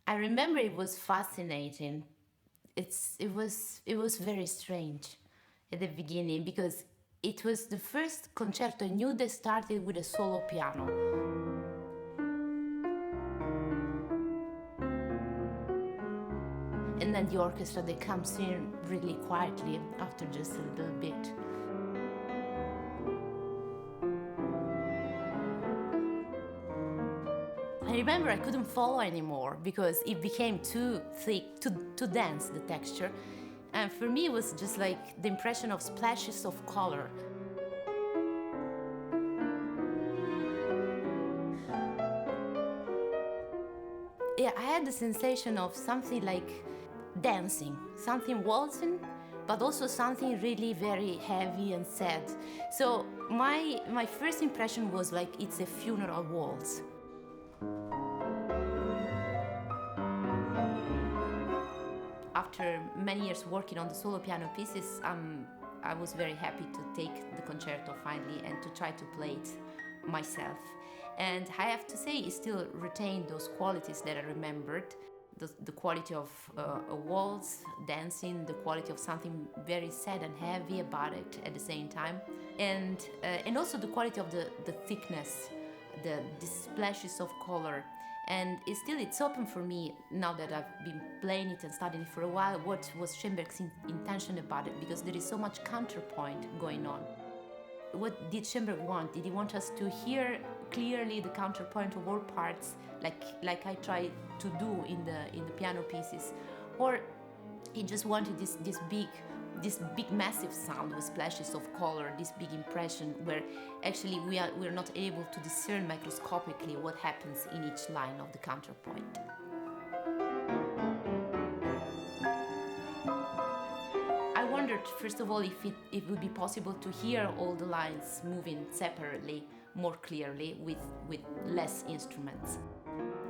I remember it was fascinating. It was very strange at the beginning because it was the first concerto I knew that started with a solo piano. And then the orchestra that comes in really quietly after just a little bit. I remember I couldn't follow anymore because it became too thick, too dense, the texture. And for me, it was just like the impression of splashes of color. Yeah, I had the sensation of something like dancing, something waltzing, but also something really very heavy and sad. So my first impression was like it's a funeral waltz. After many years working on the solo piano pieces, I was very happy to take the concerto finally and to try to play it myself. And I have to say, it still retained those qualities that I remembered. The quality of a waltz, dancing, the quality of something very sad and heavy about it at the same time. And also the quality of the thickness, the splashes of color. And it's open for me now that I've been playing it and studying it for a while, what was Schoenberg's intention about it, because there is so much counterpoint going on. What did Schoenberg want? Did he want us to hear clearly the counterpoint of all parts, like I try to do in the piano pieces, or he just wanted this big massive sound with splashes of color, this big impression where actually we're not able to discern microscopically what happens in each line of the counterpoint. I wondered, first of all, if it would be possible to hear all the lines moving separately, more clearly, with less instruments.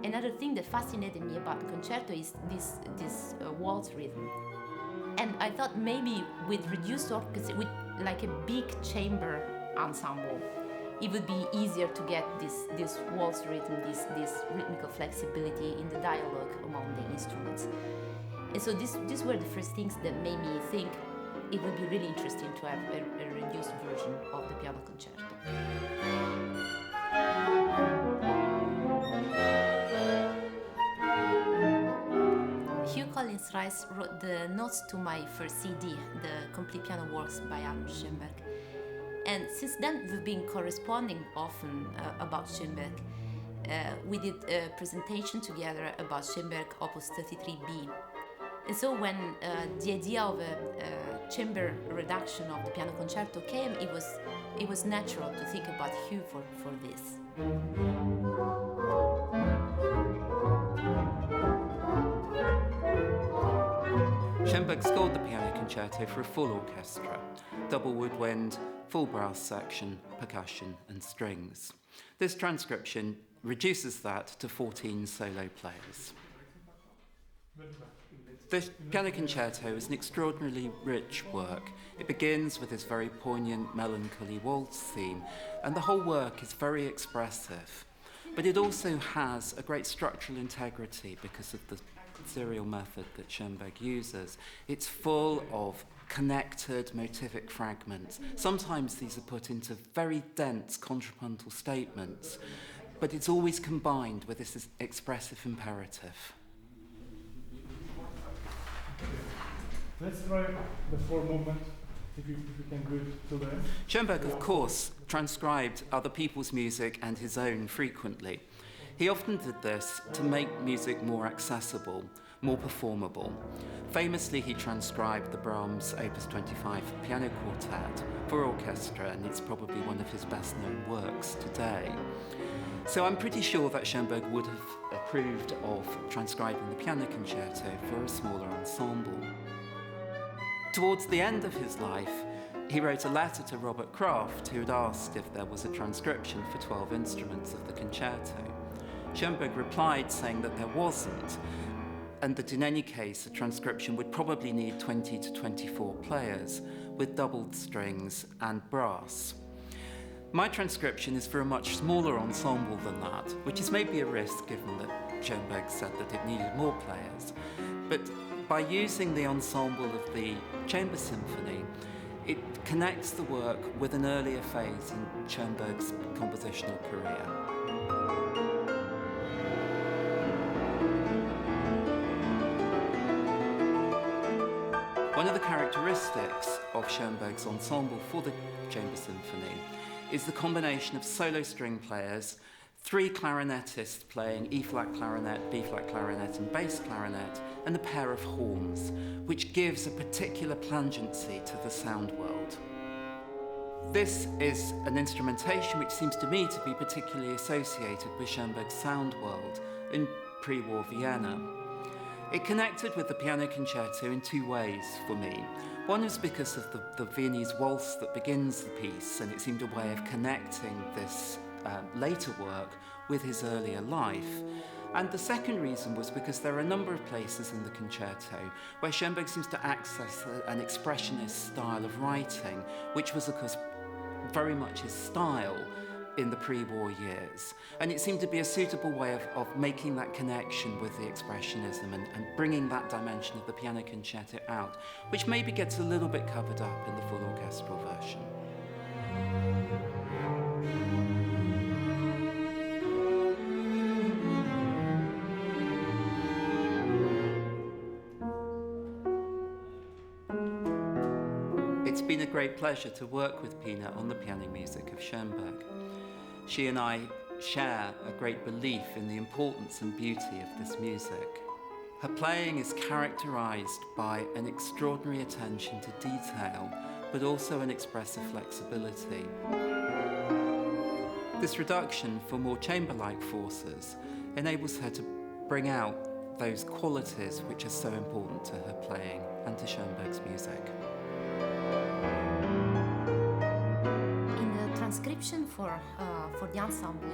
Another thing that fascinated me about the concerto is this waltz rhythm. And I thought maybe with reduced orchestra, with like a big chamber ensemble, it would be easier to get this waltz rhythm, this rhythmical flexibility in the dialogue among the instruments. And so these were the first things that made me think it would be really interesting to have a reduced version of the piano concerto. Hugh Rice wrote the notes to my first CD, the Complete Piano Works by Arnold Schoenberg. And since then, we've been corresponding often about Schoenberg. We did a presentation together about Schoenberg Opus 33B. And so when the idea of a chamber reduction of the piano concerto came, it was natural to think about Hugh for this. Schoenberg scored the piano concerto for a full orchestra, double woodwind, full brass section, percussion and strings. This transcription reduces that to 14 solo players. The piano concerto is an extraordinarily rich work. It begins with this very poignant, melancholy waltz theme, and the whole work is very expressive. But it also has a great structural integrity because of the serial method that Schoenberg uses. It's full of connected motivic fragments. Sometimes these are put into very dense contrapuntal statements, but it's always combined with this expressive imperative. Let's try the four movement, if you can do it till then. Schoenberg, of course, transcribed other people's music and his own frequently. He often did this to make music more accessible, more performable. Famously, he transcribed the Brahms Opus 25 piano quartet for orchestra, and it's probably one of his best-known works today. So I'm pretty sure that Schoenberg would have approved of transcribing the piano concerto for a smaller ensemble. Towards the end of his life, he wrote a letter to Robert Kraft, who had asked if there was a transcription for 12 instruments of the concerto. Schoenberg replied saying that there wasn't, and that in any case a transcription would probably need 20 to 24 players, with doubled strings and brass. My transcription is for a much smaller ensemble than that, which is maybe a risk given that Schoenberg said that it needed more players. But by using the ensemble of the chamber symphony, it connects the work with an earlier phase in Schoenberg's compositional career. One of the characteristics of Schoenberg's ensemble for the chamber symphony is the combination of solo string players, 3 clarinetists playing E-flat clarinet, B-flat clarinet and bass clarinet, and a pair of horns, which gives a particular plangency to the sound world. This is an instrumentation which seems to me to be particularly associated with Schoenberg's sound world in pre-war Vienna. It connected with the piano concerto in 2 ways for me. One is because of the Viennese waltz that begins the piece, and it seemed a way of connecting this later work with his earlier life. And the second reason was because there are a number of places in the concerto where Schoenberg seems to access an expressionist style of writing, which was, of course, very much his style in the pre-war years. And it seemed to be a suitable way of making that connection with the expressionism and bringing that dimension of the piano concerto out, which maybe gets a little bit covered up in the full orchestral version. It's been a great pleasure to work with Pina on the piano music of Schoenberg. She and I share a great belief in the importance and beauty of this music. Her playing is characterized by an extraordinary attention to detail, but also an expressive flexibility. This reduction for more chamber-like forces enables her to bring out those qualities which are so important to her playing and to Schoenberg's music. Transcription for the ensemble,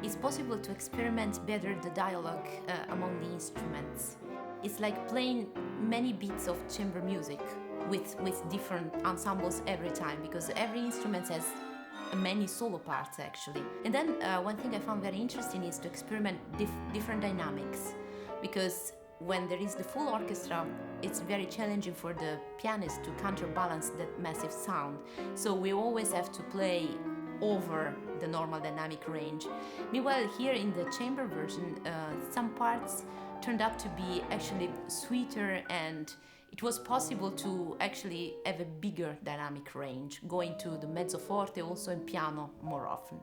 it's possible to experiment better the dialogue among the instruments. It's like playing many bits of chamber music with different ensembles every time, because every instrument has many solo parts actually. And then one thing I found very interesting is to experiment different dynamics, because when there is the full orchestra, it's very challenging for the pianist to counterbalance that massive sound. So we always have to play over the normal dynamic range. Meanwhile, here in the chamber version, some parts turned out to be actually sweeter, and it was possible to actually have a bigger dynamic range, going to the mezzo forte also in piano more often.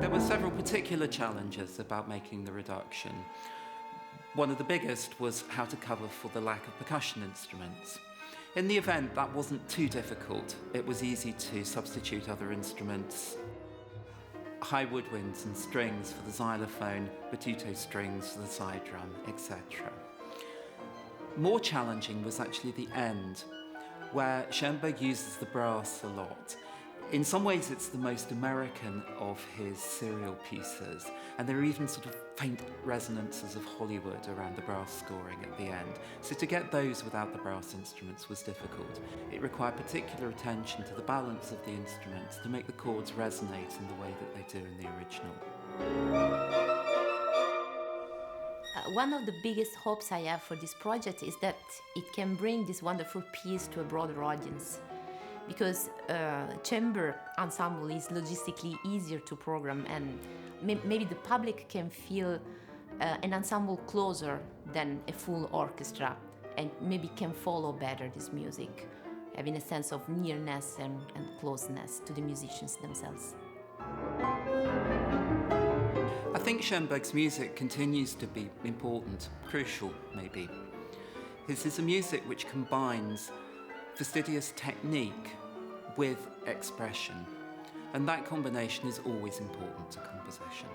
There were several particular challenges about making the reduction. One of the biggest was how to cover for the lack of percussion instruments. In the event, that wasn't too difficult. It was easy to substitute other instruments, high woodwinds and strings for the xylophone, batuto strings for the side drum, etc. More challenging was actually the end, where Schoenberg uses the brass a lot. In some ways, it's the most American of his serial pieces, and there are even sort of faint resonances of Hollywood around the brass scoring at the end. So to get those without the brass instruments was difficult. It required particular attention to the balance of the instruments to make the chords resonate in the way that they do in the original. One of the biggest hopes I have for this project is that it can bring this wonderful piece to a broader audience, because chamber ensemble is logistically easier to program, and maybe the public can feel an ensemble closer than a full orchestra, and maybe can follow better this music, having a sense of nearness and closeness to the musicians themselves. I think Schoenberg's music continues to be important, crucial maybe. This is a music which combines fastidious technique with expression, and that combination is always important to composition.